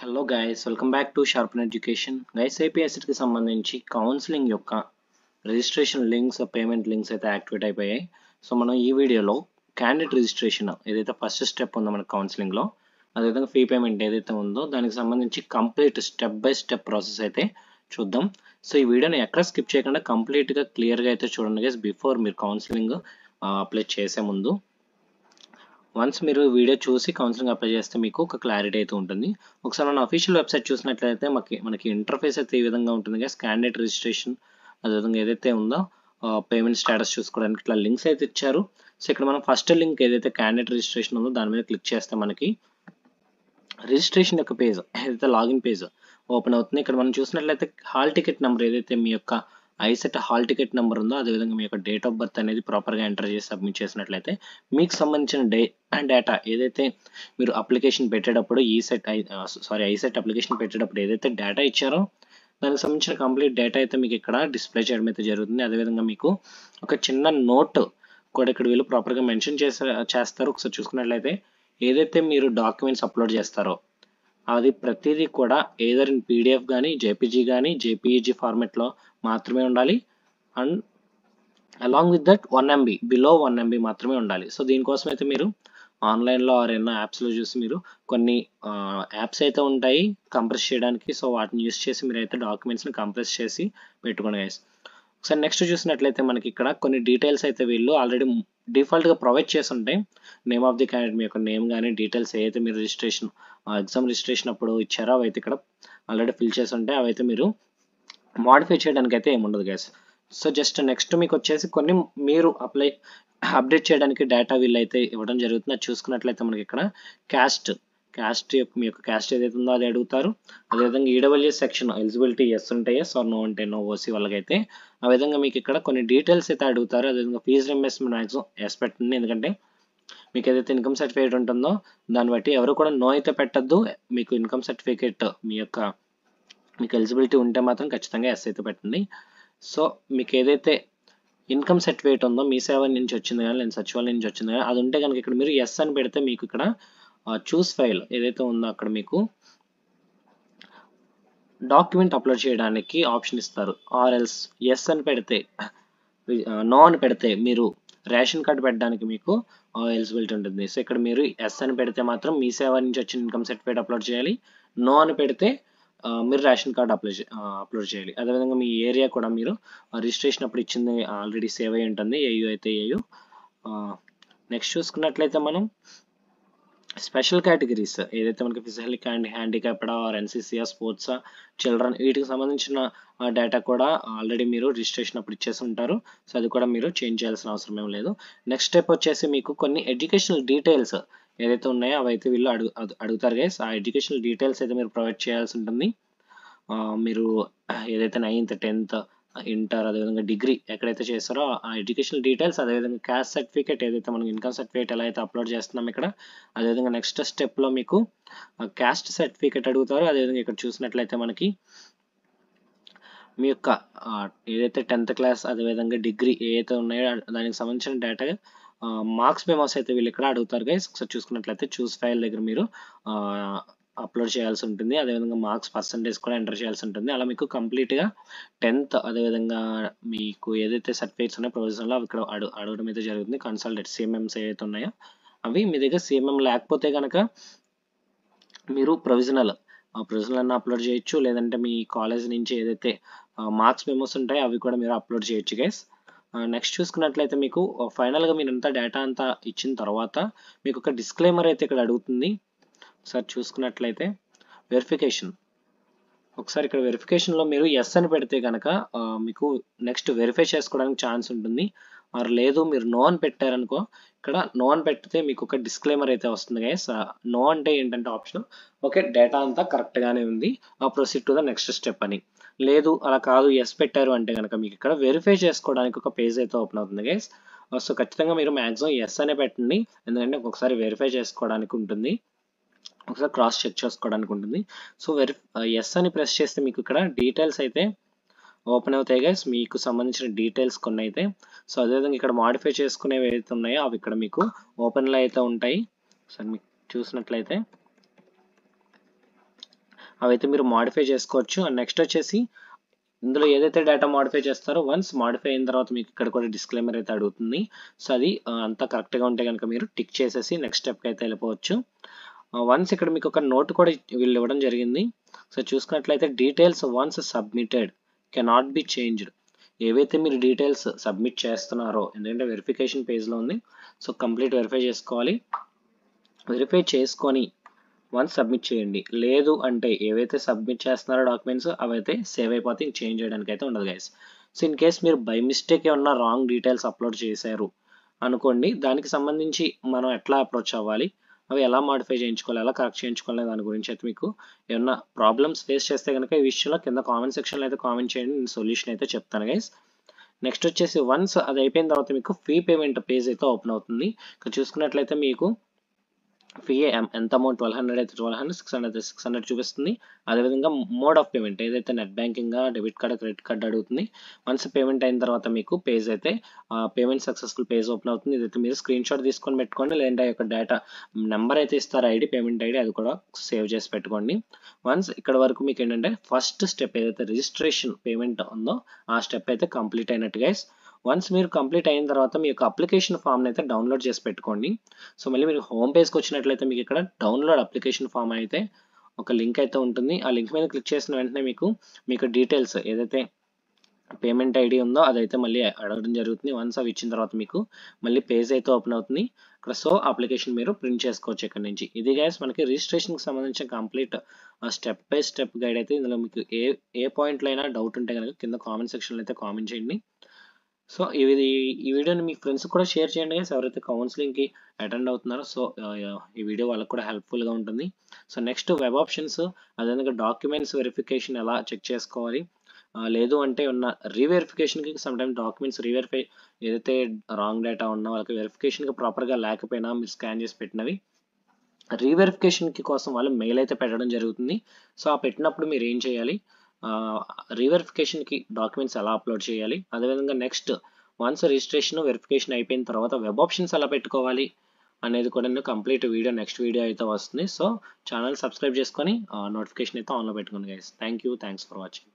Hello guys, welcome back to sharpen education. Guys, ఏపీఎస్సీకి సంబంధించి counselling యొక్క రిజిస్ట్రేషన్ లింక్స్, పేమెంట్ లింక్స్ అయితే activate అయిపోయాయి. సో మనం ఈ వీడియోలో క్యాండిడేట్ రిజిస్ట్రేషన్ ఏదైతే ఫస్ట్ స్టెప్ ఉందో మన కౌన్సిలింగ్లో, అదేవిధంగా ఫీ పేమెంట్ ఏదైతే ఉందో దానికి సంబంధించి complete step by step process అయితే చూద్దాం. సో ఈ వీడియోని ఎక్కడ స్కిప్ చేయకుండా కంప్లీట్గా క్లియర్గా అయితే చూడండి గైస్, బిఫోర్ మీరు కౌన్సిలింగ్ అప్లై చేసే ముందు. వన్స్ మీరు వీడియో చూసి కౌన్సిలింగ్ అప్లై చేస్తే మీకు ఒక క్లారిటీ అయితే ఉంటుంది. ఒకసారి మన అఫీషియల్ వెబ్సైట్ చూసినట్లయితే మనకి ఇంటర్ఫేస్ అయితే ఈ విధంగా ఉంటుంది కదా, క్యాండిడేట్ రిజిస్ట్రేషన్ అదేవిధంగా ఏదైతే ఉందో పేమెంట్ స్టేటస్ చూసుకోవడానికి ఇట్లా లింక్స్ అయితే ఇచ్చారు. సో ఇక్కడ మనం ఫస్ట్ లింక్ ఏదైతే క్యాండిడేట్ రిజిస్ట్రేషన్ ఉందో దాని మీద క్లిక్ చేస్తే మనకి రిజిస్ట్రేషన్ యొక్క పేజ్ ఏదైతే లాగిన్ పేజ్ ఓపెన్ అవుతుంది. ఇక్కడ మనం చూసినట్లయితే హాల్ టికెట్ నెంబర్ ఏదైతే మీ యొక్క ఐసెట్ హాల్ టికెట్ నెంబర్ ఉందో అదేవిధంగా మీ యొక్క డేట్ ఆఫ్ బర్త్ అనేది ప్రాపర్గా ఎంటర్ చేసి సబ్మిట్ చేసినట్లయితే మీకు సంబంధించిన డేటా ఏదైతే మీరు అప్లికేషన్ పెట్టేటప్పుడు ఐసెట్ అప్లికేషన్ పెట్టేటప్పుడు ఏదైతే డేటా ఇచ్చారో దానికి సంబంధించిన కంప్లీట్ డేటా అయితే మీకు ఇక్కడ డిస్ప్లే చేయడం అయితే జరుగుతుంది. అదేవిధంగా మీకు ఒక చిన్న నోట్ కూడా ఇక్కడ వీళ్ళు ప్రాపర్గా మెన్షన్ చేస్తారు. ఒకసారి చూసుకున్నట్లయితే ఏదైతే మీరు డాక్యుమెంట్స్ అప్లోడ్ చేస్తారో అది ప్రతిదీ కూడా ఏదర్ ఇన్ పీడిఎఫ్ కానీ జేపీజీ కానీ జేపీఈజీ ఫార్మెట్లో మాత్రమే ఉండాలి. And along with that 1 MB below 1 MB మాత్రమే ఉండాలి. సో దీనికోసం అయితే మీరు ఆన్లైన్లో ఆర్ ఏమైనా యాప్స్లో చూసి మీరు కొన్ని యాప్స్ అయితే ఉంటాయి కంప్రెస్ చేయడానికి. సో వాటిని యూస్ చేసి మీరు అయితే డాక్యుమెంట్స్ని కంప్రెస్ చేసి పెట్టుకోండి గైస్. ఒకసారి నెక్స్ట్ చూసినట్లయితే మనకి ఇక్కడ కొన్ని డీటెయిల్స్ అయితే వీళ్ళు ఆల్రెడీ డిఫాల్ట్గా ప్రొవైడ్ చేసి ఉంటాయి. నేమ్ ఆఫ్ ది క్యాండిడేట్, మీ యొక్క నేమ్ కానీ డీటెయిల్స్ ఏదైతే మీరు ఎగ్జామ్ రిజిస్ట్రేషన్ అప్పుడు ఇచ్చారో అవైతే ఇక్కడ ఆల్రెడీ ఫిల్ చేసి ఉంటాయి. అవైతే మీరు మాడిఫై చేయడానికి అయితే ఏముండదు గైస్. సో జస్ట్ నెక్స్ట్ మీకు వచ్చేసి కొన్ని మీరు అప్డేట్ చేయడానికి డేటా వీళ్ళు అయితే ఇవ్వడం జరుగుతుంది. అది చూసుకున్నట్లయితే మనకి ఇక్కడ క్యాస్ట్ యొక్క మీ యొక్క క్యాస్ట్ ఏదైతే ఉందో అది అడుగుతారు. అదేవిధంగా ఈడబ్ల్యూఎస్ సెక్షన్ ఎలిజిబిలిటీ ఎస్ ఉంటే ఎస్ ఆర్ నో అంటే నో, ఓసీ వాళ్ళకైతే ఆ విధంగా మీకు ఇక్కడ కొన్ని డీటెయిల్స్ అయితే అడుగుతారు. అదేవిధంగా ఫీజు రింబర్స్మెంట్ మ్యాక్సిమం ఎస్ పెట్టండి, ఎందుకంటే మీకు ఏదైతే ఇన్కమ్ సర్టిఫికేట్ ఉంటుందో దాన్ని బట్టి ఎవరు కూడా నో అయితే పెట్టద్దు. మీకు ఇన్కమ్ సర్టిఫికేట్ మీకు ఎలిజిబిలిటీ ఉంటే మాత్రం ఖచ్చితంగా ఎస్ అయితే పెట్టండి. సో మీకు ఏదైతే ఇన్కమ్ సర్టిఫికేట్ ఉందో మీ సేవ నుంచి వచ్చింది కానీ లేదా సచివాలయం నుంచి వచ్చింది కానీ అది ఉంటే కనుక ఇక్కడ మీరు ఎస్ అని పెడితే మీకు ఇక్కడ చూస్ ఫైల్ ఏదైతే ఉందో అక్కడ మీకు డాక్యుమెంట్ అప్లోడ్ చేయడానికి ఆప్షన్ ఇస్తారు. ఆర్ఎల్స్ ఎస్ అని పెడితే నో అని పెడితే మీరు రేషన్ కార్డు పెట్టడానికి మీకు ఎలిజిబిలిటీ ఉంటుంది. సో ఇక్కడ మీరు ఎస్ అని పెడితే మాత్రం మీ సేవ నుంచి వచ్చిన ఇన్కమ్ సర్టిఫికేట్ అప్లోడ్ చేయాలి. నో అని పెడితే మీరు రేషన్ కార్డు అప్లోడ్ చేయాలి. అదేవిధంగా మీ ఏరియా కూడా మీరు రిజిస్ట్రేషన్ అప్పుడు ఇచ్చింది ఆల్రెడీ సేవ్ అయి ఉంటుంది, ఏయూ అయితే ఏయూ. నెక్స్ట్ చూసుకున్నట్లయితే మనం స్పెషల్ కేటగిరీస్ ఏదైతే మనకి physically handicapped or NCC or sports children వీటికి సంబంధించిన డేటా కూడా ఆల్రెడీ మీరు రిజిస్ట్రేషన్ అప్పుడు ఇచ్చేసి ఉంటారు. సో అది కూడా మీరు చేంజ్ చేయాల్సిన అవసరం ఏం లేదు. నెక్స్ట్ స్టెప్ వచ్చేసి మీకు కొన్ని ఎడ్యుకేషనల్ డీటెయిల్స్ ఏదైతే ఉన్నాయో అవైతే వీళ్ళు అడుగుతారు గైస్. ఆ ఎడ్యుకేషనల్ డీటెయిల్స్ అయితే మీరు ప్రొవైడ్ చేయాల్సి ఉంటుంది. మీరు ఏదైతే 9th 10th ఇంటర్ అదేవిధంగా డిగ్రీ ఎక్కడైతే చేస్తారో ఆ ఎడ్యుకేషనల్ డీటెయిల్స్, అదేవిధంగా క్యాస్ట్ సర్టిఫికేట్ ఏదైతే మనం ఇన్కమ్ సర్టిఫికేట్ ఎలా అయితే అప్లోడ్ చేస్తున్నాం ఇక్కడ, అదేవిధంగా నెక్స్ట్ స్టెప్లో మీకు క్యాస్ట్ సర్టిఫికేట్ అడుగుతారు. అదేవిధంగా ఇక్కడ చూసినట్లయితే మనకి మీ యొక్క ఏదైతే 10th క్లాస్ అదేవిధంగా డిగ్రీ ఏదైతే ఉన్నాయో దానికి సంబంధించిన డేటా మార్క్స్ మెమోస్ అయితే వీళ్ళు ఇక్కడ అడుగుతారు గైస్. ఒకసారి చూసుకున్నట్లయితే చూస్ ఫైల్ దగ్గర మీరు అప్లోడ్ చేయాల్సి ఉంటుంది. అదేవిధంగా మార్క్స్ పర్సంటేజ్ కూడా ఎంటర్ చేయాల్సి ఉంటుంది. అలా మీకు కంప్లీట్గా 10th అదేవిధంగా మీకు ఏదైతే సర్టిఫికేట్స్ ఉన్నాయో ప్రొవిజనల్ అవి ఇక్కడ అడగడం అయితే జరుగుతుంది. కన్సల్టెంట్ సిఎంఎంస్ ఏవైతే ఉన్నాయో అవి మీ దగ్గర సిఎంఎం లేకపోతే కనుక మీరు ప్రొవిజనల్ అన్న అప్లోడ్ చేయొచ్చు, లేదంటే మీ కాలేజ్ నుంచి ఏదైతే మార్క్స్ మెమోస్ ఉంటాయో అవి కూడా మీరు అప్లోడ్ చేయొచ్చు గైస్. నెక్స్ట్ చూసుకున్నట్లయితే మీకు ఫైనల్గా మీరంతా డేటా అంతా ఇచ్చిన తర్వాత మీకు ఒక డిస్క్లైమర్ అయితే ఇక్కడ అడుగుతుంది. ఒకసారి చూసుకున్నట్లయితే వెరిఫికేషన్, ఒకసారి ఇక్కడ వెరిఫికేషన్లో మీరు ఎస్ అని పెడితే కనుక మీకు నెక్స్ట్ వెరిఫై చేసుకోవడానికి ఛాన్స్ ఉంటుంది. ఆర్ లేదు మీరు నో అని పెట్టారనుకో, ఇక్కడ నో అని పెడితే మీకు ఒక డిస్క్లైమర్ అయితే వస్తుంది గైస్. నో అంటే ఏంటంటే ఆప్షన్ ఓకే డేటా అంతా కరెక్ట్గానే ఉంది, proceed to the next step అని. లేదు అలా కాదు ఎస్ పెట్టారు అంటే కనుక మీకు ఇక్కడ వెరిఫై చేసుకోవడానికి ఒక పేజ్ అయితే ఓపెన్ అవుతుంది గైస్. సో ఖచ్చితంగా మీరు మ్యాక్సిమం ఎస్ అనే పెట్టండి, ఎందుకంటే ఒకసారి వెరిఫై చేసుకోవడానికి ఉంటుంది, ఒకసారి క్రాస్ చెక్ చేసుకోవడానికి ఉంటుంది. సో ఎస్ అని ప్రెస్ చేస్తే మీకు ఇక్కడ డీటెయిల్స్ అయితే ఓపెన్ అవుతాయి గైస్, మీకు సంబంధించిన డీటెయిల్స్ కొన్ని అయితే. సో అదేవిధంగా ఇక్కడ మాడిఫై చేసుకునేవి ఏవైతే ఉన్నాయో అవి ఇక్కడ మీకు ఓపెన్లో అయితే ఉంటాయి. సో మీకు చూసినట్లయితే అవైతే మీరు మాడిఫై చేసుకోవచ్చు. అండ్ నెక్స్ట్ వచ్చేసి ఇందులో ఏదైతే డేటా మాడిఫై చేస్తారో వన్స్ మాడిఫై అయిన తర్వాత మీకు ఇక్కడ కూడా డిస్క్లైమర్ అయితే అడుగుతుంది. సో అది అంతా కరెక్ట్గా ఉంటే కనుక మీరు టిక్ చేసేసి నెక్స్ట్ స్టెప్కి అయితే వెళ్ళిపోవచ్చు. వన్స్ ఇక్కడ మీకు ఒక నోట్ కూడా వీళ్ళు ఇవ్వడం జరిగింది. సో చూసుకున్నట్లయితే details once submitted cannot be changed. ఏవైతే మీరు డీటెయిల్స్ సబ్మిట్ చేస్తున్నారో, ఎందుకంటే వెరిఫికేషన్ పేజ్లో ఉంది, సో కంప్లీట్ వెరిఫై చేసుకోవాలి. వెరిఫై చేసుకొని వన్స్ సబ్మిట్ చేయండి. లేదు అంటే ఏవైతే సబ్మిట్ చేస్తున్నారో డాక్యుమెంట్స్ అవైతే సేవ్ అయిపోతే చేంజ్ చేయడానికి అయితే ఉండదు గైస్. సో ఇన్ కేస్ మీరు బై మిస్టేక్ ఏమన్నా రాంగ్ డీటెయిల్స్ అప్లోడ్ చేశారు అనుకోండి, దానికి సంబంధించి మనం ఎట్లా అప్రోచ్ అవ్వాలి, అవి ఎలా మాడిఫై చేయించుకోవాలి, ఎలా కరెక్ట్ చేయించుకోవాలి దాని గురించి అయితే మీకు ఏమన్నా ప్రాబ్లమ్స్ ఫేస్ చేస్తే కనుక ఈ విషయంలో కింద కామెంట్ సెక్షన్లో అయితే కామెంట్ చేయండి, నేను సొల్యూషన్ అయితే చెప్తాను గైస్. నెక్స్ట్ వచ్చేసి వన్స్ అది అయిపోయిన తర్వాత మీకు ఫీ పేమెంట్ పేజ్ అయితే ఓపెన్ అవుతుంది. ఇక్కడ చూసుకున్నట్లయితే మీకు ఫీ ఎంత అమౌంట్ 1200 అయితే 1200, 600 అయితే 600 చూపిస్తుంది. అదేవిధంగా మోడ్ ఆఫ్ పేమెంట్ ఏదైతే net banking, debit card, credit card అడుగుతుంది. వన్స్ పేమెంట్ అయిన తర్వాత మీకు పేజ్ అయితే పేమెంట్ సక్సెస్ఫుల్ పేజ్ ఓపెన్ అవుతుంది. ఇదైతే మీరు స్క్రీన్ షాట్ తీసుకొని పెట్టుకోండి, లేదంటే యొక్క డేటా నెంబర్ అయితే ఇస్తారు, ఐడి, పేమెంట్ ఐడి, అది కూడా సేవ్ చేసి పెట్టుకోండి. వన్స్ ఇక్కడ వరకు మీకు ఏంటంటే ఫస్ట్ స్టెప్ ఏదైతే రిజిస్ట్రేషన్ పేమెంట్ ఉందో ఆ స్టెప్ అయితే కంప్లీట్ అయినట్టు గైస్. వన్స్ మీరు కంప్లీట్ అయిన తర్వాత మీ యొక్క అప్లికేషన్ ఫామ్ని అయితే డౌన్లోడ్ చేసి పెట్టుకోండి. సో మళ్ళీ మీరు హోమ్ పేజ్కి వచ్చినట్లయితే మీకు ఇక్కడ డౌన్లోడ్ అప్లికేషన్ ఫామ్ అయితే ఒక లింక్ అయితే ఉంటుంది. ఆ లింక్ మీద క్లిక్ చేసిన వెంటనే మీకు డీటెయిల్స్ ఏదైతే పేమెంట్ ఐడి ఉందో అదైతే మళ్ళీ అడగడం జరుగుతుంది. వన్స్ అవి ఇచ్చిన తర్వాత మీకు మళ్ళీ పేజ్ అయితే ఓపెన్ అవుతుంది. ఇక్కడ సో అప్లికేషన్ మీరు ప్రింట్ చేసుకోవచ్చు ఇక్కడ నుంచి. ఇది గైస్ మనకి రిజిస్ట్రేషన్కి సంబంధించిన complete step by step guide అయితే. ఇందులో మీకు ఏ పాయింట్లో అయినా డౌట్ ఉంటే కనుక కింద కామెంట్ సెక్షన్లో అయితే కామెంట్ చేయండి. సో ఈ వీడియోని మీ ఫ్రెండ్స్ కూడా షేర్ చేయండి గైస్, ఎవరైతే కౌన్సిలింగ్కి అటెండ్ అవుతున్నారో. సో ఈ వీడియో వాళ్ళకి కూడా హెల్ప్ఫుల్గా ఉంటుంది. సో నెక్స్ట్ వెబ్ ఆప్షన్స్, అదేవిధంగా డాక్యుమెంట్స్ వెరిఫికేషన్ ఎలా చెక్ చేసుకోవాలి, లేదు అంటే ఉన్న రీవెరిఫికేషన్కి సమ్ టైమ్ డాక్యుమెంట్స్ రీవెరిఫై ఏదైతే రాంగ్ డేటా ఉన్నా వాళ్ళకి వెరిఫికేషన్కి ప్రాపర్గా లేకపోయినా మీరు స్కాన్ చేసి పెట్టినవి రీవెరిఫికేషన్కి కోసం వాళ్ళు మెయిల్ అయితే పెట్టడం జరుగుతుంది. సో ఆ పెట్టినప్పుడు మీరు ఏం చేయాలి, రీవెరిఫికేషన్కి డాక్యుమెంట్స్ ఎలా అప్లోడ్ చేయాలి, అదేవిధంగా నెక్స్ట్ వన్స్ రిజిస్ట్రేషన్ వెరిఫికేషన్ అయిపోయిన తర్వాత వెబ్ ఆప్షన్స్ ఎలా పెట్టుకోవాలి అనేది కూడా కంప్లీట్ వీడియో నెక్స్ట్ వీడియో అయితే వస్తుంది. సో ఛానల్ సబ్స్క్రైబ్ చేసుకొని నోటిఫికేషన్ అయితే ఆన్లో పెట్టుకోండి గైస్. Thanks for watching.